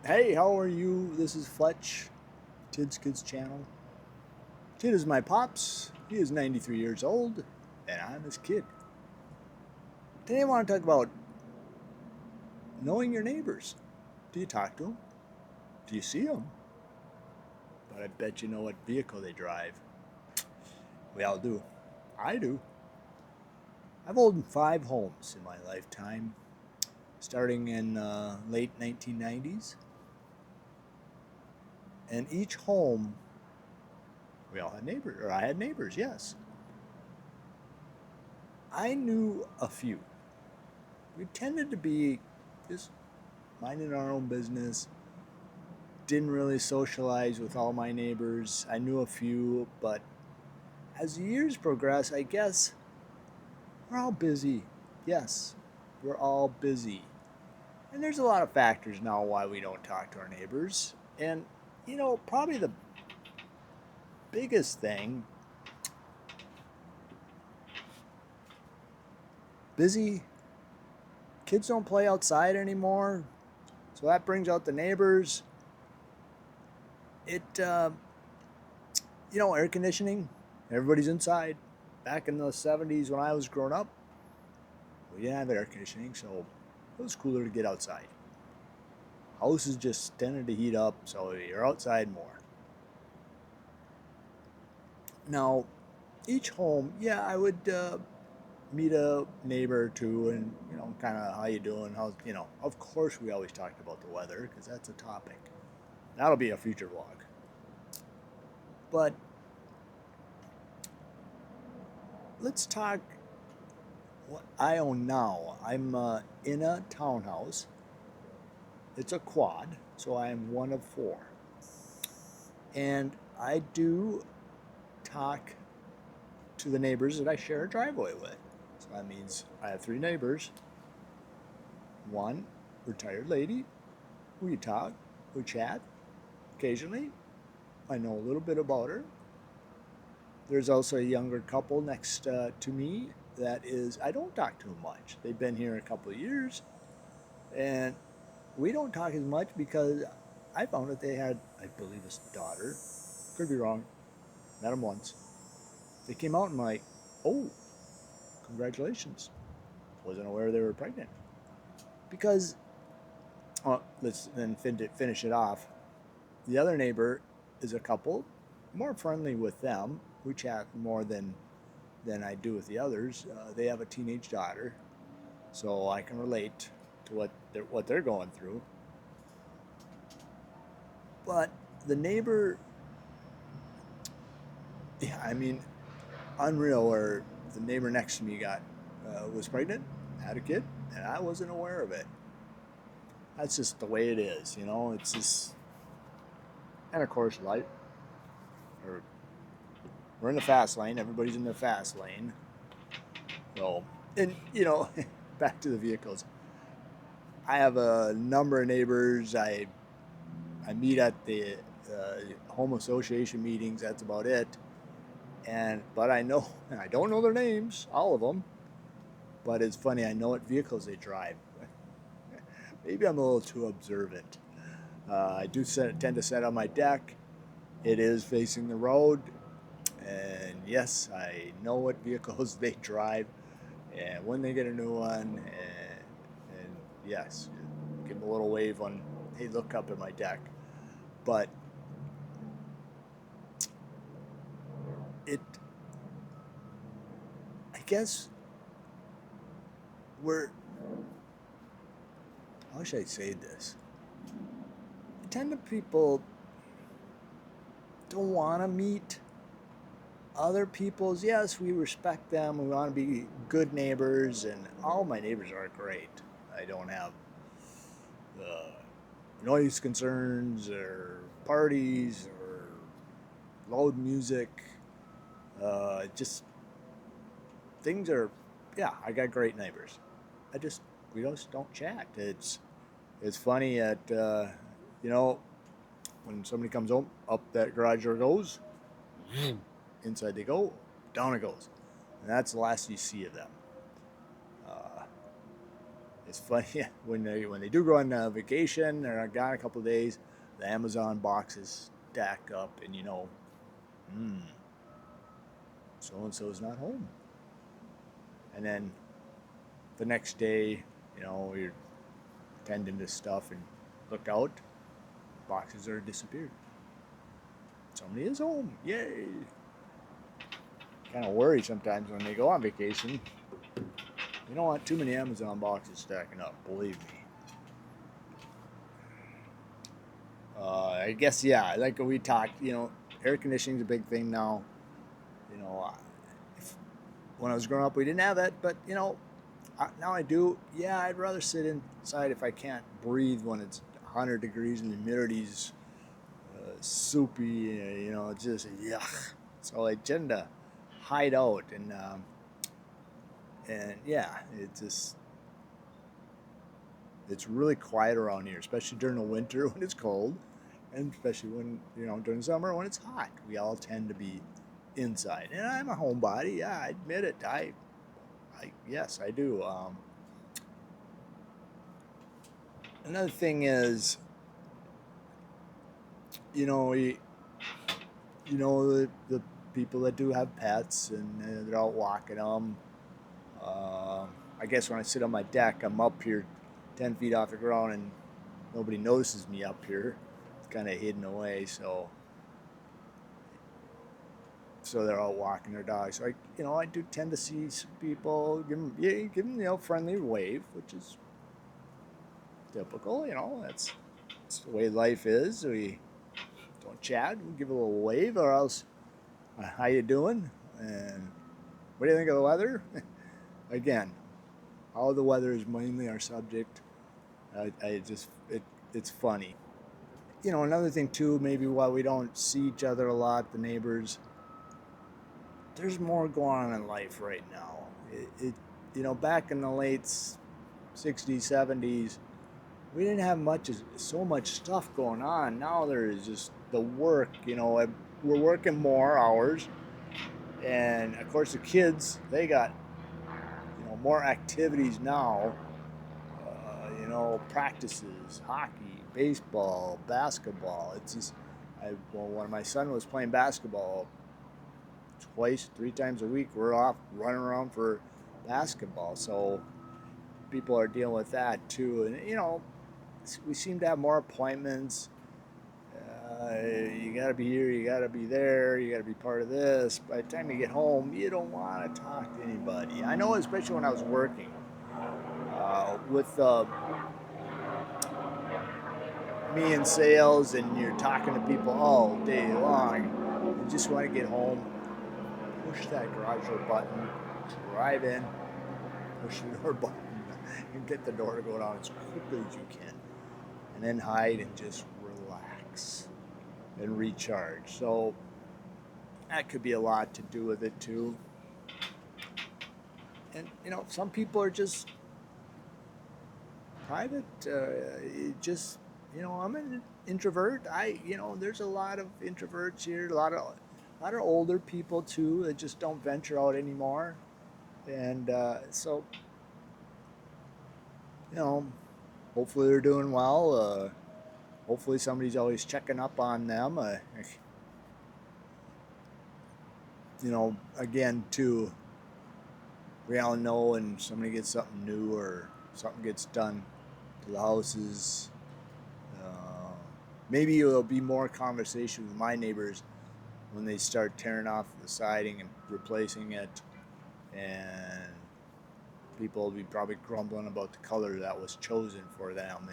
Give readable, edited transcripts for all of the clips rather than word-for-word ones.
Hey, how are you? This is Fletch, Tid's Kids channel. Tid is my pops. He is 93 years old, and I'm his kid. Today I want to talk about knowing your neighbors. Do you talk to them? Do you see them? But I bet you know what vehicle they drive. We all do. I do. I've owned 5 homes in my lifetime, starting in late 1990s. And each home, we all had neighbors, or I had neighbors, yes. I knew a few. We tended to be just minding our own business. Didn't really socialize with all my neighbors. I knew a few, but as the years progress, I guess we're all busy. Yes, we're all busy. And there's a lot of factors now why we don't talk to our neighbors. And, probably the biggest thing, busy. Kids don't play outside anymore. So that brings out the neighbors. Air conditioning. Everybody's inside. Back in the 70s when I was growing up, we didn't have air conditioning, so it was cooler to get outside. Houses just tended to heat up, so you're outside more. Now, each home, yeah, I would meet a neighbor or two and, kind of how you doing, of course we always talked about the weather because that's a topic. That'll be a future vlog. But let's talk what I own now. I'm in a townhouse. It's a quad, so I am one of 4. And I do talk to the neighbors that I share a driveway with. So that means I have 3 neighbors. One retired lady. We talk, we chat occasionally. I know a little bit about her. There's also a younger couple next to me that is, I don't talk to them much. They've been here a couple of years, and we don't talk as much because I found that they had, I believe, a daughter. Could be wrong. Met them once. They came out and like, oh, congratulations. Wasn't aware they were pregnant. Because, let's then finish it off. The other neighbor is a couple, more friendly with them. We chat more than I do with the others. They have a teenage daughter, so I can relate to what they're going through. But the neighbor, yeah, I mean, unreal. Where the neighbor next to me was pregnant, had a kid, and I wasn't aware of it. That's just the way it is, It's just, and of course, life. Or we're in the fast lane. Everybody's in the fast lane. So, and back to the vehicles. I have a number of neighbors. I meet at the home association meetings. That's about it. But I don't know their names, all of them. But it's funny. I know what vehicles they drive. Maybe I'm a little too observant. I do tend to sit on my deck. It is facing the road, and yes, I know what vehicles they drive, and when they get a new one, and yes, give them a little wave on, hey, look up at my deck. But it, I guess, how should I say this? Tend to people don't want to meet other people's. Yes, we respect them. We want to be good neighbors, and all my neighbors are great. I don't have noise concerns or parties or loud music. Just things are, yeah. I got great neighbors. We just don't chat. It's funny at when somebody comes home, up that garage door goes, inside they go, down it goes, and that's the last you see of them. Uh, it's funny when they do go on vacation or gone a couple of days, the Amazon boxes stack up, and hmm, so and so's not home. And then the next day, you're tending to stuff and look out, boxes are disappeared. Somebody is home. Yay! Kind of worry sometimes when they go on vacation. You don't want too many Amazon boxes stacking up, believe me. I guess, yeah, like we talked, air conditioning's a big thing now. You know, if, when I was growing up, we didn't have that, but, now I do. Yeah, I'd rather sit inside if I can't breathe when it's 100 degrees and the humidity's soupy, it's just yuck. So I tend to hide out, and yeah, it's really quiet around here, especially during the winter when it's cold, and especially when during the summer when it's hot. We all tend to be inside, and I'm a homebody. Yeah, I admit it. Yes, I do. Another thing is, you know, you, the people that do have pets and they're out walking them. I guess when I sit on my deck, I'm up here 10 feet off the ground and nobody notices me up here. It's kind of hidden away, so they're out walking their dogs. So I do tend to see some people, give them, friendly wave, which is typical. That's the way life is. We don't chat, we give a little wave, or else, how you doing? And what do you think of the weather? Again, how the weather is mainly our subject. It's funny. Another thing too, maybe why we don't see each other a lot, the neighbors. There's more going on in life right now. Back in the late '60s, '70s, we didn't have so much stuff going on. Now there is just the work. We're working more hours, and of course the kids, they got more activities now. Practices, hockey, baseball, basketball. It's just, when my son was playing basketball, twice, 3 times a week, we're off running around for basketball. So people are dealing with that too, and we seem to have more appointments. You got to be here, you got to be there, you got to be part of this. By the time you get home, you don't want to talk to anybody. I know, especially when I was working with me in sales, and you're talking to people all day long. You just want to get home, push that garage door button, drive in, push the door button, and get the door to go down as quickly as you can, and then hide and just relax and recharge. So that could be a lot to do with it too. And some people are just private. I'm an introvert. There's a lot of introverts here. A lot of older people too that just don't venture out anymore. And so, hopefully they're doing well. Hopefully somebody's always checking up on them. Again, too, we all know when somebody gets something new or something gets done to the houses. Maybe there'll be more conversation with my neighbors when they start tearing off the siding and replacing it, and people will be probably grumbling about the color that was chosen for them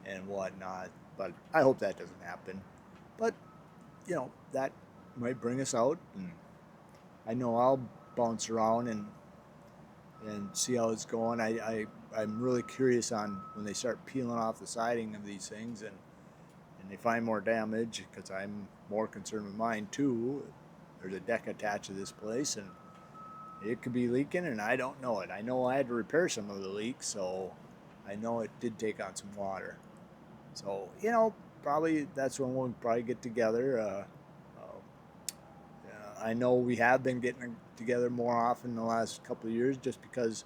and whatnot. But I hope that doesn't happen. But that might bring us out, and I know I'll bounce around and see how it's going. I'm really curious on when they start peeling off the siding of these things, and they find more damage, because I'm more concerned with mine too. There's a deck attached to this place, and it could be leaking, and I don't know it. I know I had to repair some of the leaks, so I know it did take on some water. So probably that's when we'll probably get together. I know we have been getting together more often the last couple of years, just because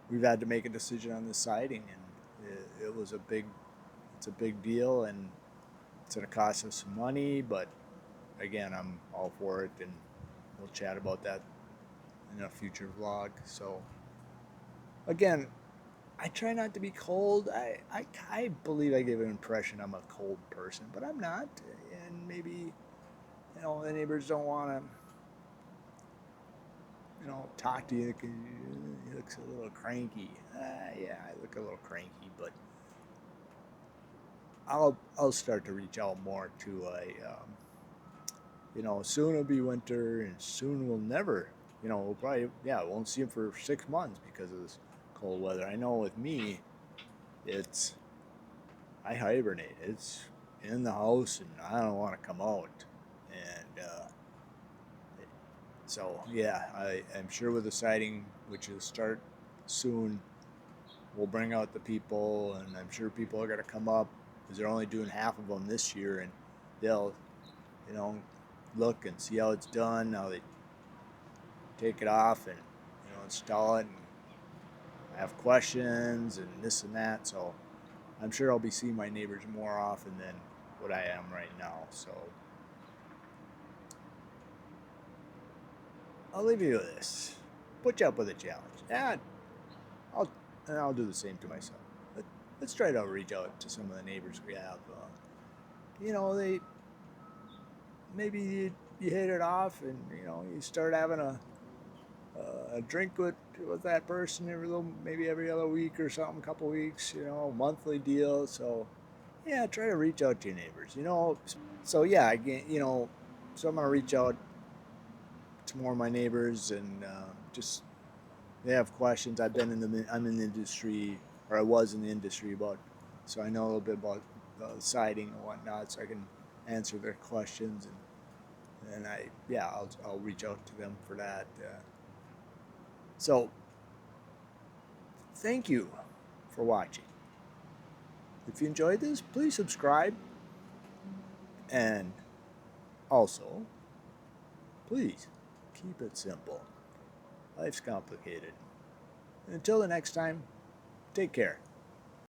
we've had to make a decision on the siding, and it's a big deal, and it's going to cost us some money, but again, I'm all for it, and we'll chat about that in a future vlog. So again, I try not to be cold. I believe I give an impression I'm a cold person, but I'm not. And maybe, the neighbors don't want to, talk to you because you look a little cranky. Yeah, I look a little cranky, but I'll start to reach out more to soon it'll be winter, and soon we'll never, we'll probably, won't see him for 6 months because of this cold weather. I know with me, it's, I hibernate. It's in the house, and I don't want to come out. And so, yeah, I'm sure with the siding, which will start soon, we'll bring out the people, and I'm sure people are going to come up because they're only doing half of them this year, and they'll, you know, look and see how it's done, how they take it off and, install it, and have questions and this and that. So I'm sure I'll be seeing my neighbors more often than what I am right now. So I'll leave you with this. Put you up with a challenge. And I'll do the same to myself. Let's try to reach out to some of the neighbors we have. They maybe you hit it off, and you start having a drink with that person maybe every other week or something, couple weeks, monthly deal. So yeah, try to reach out to your neighbors. So yeah, again, so I'm gonna reach out to more of my neighbors, and just they have questions. I'm in the industry, or I was in the industry so I know a little bit about siding and whatnot, so I can answer their questions, and I'll reach out to them for that. So thank you for watching. If you enjoyed this, please subscribe, and also please keep it simple. Life's complicated. Until the next time, take care.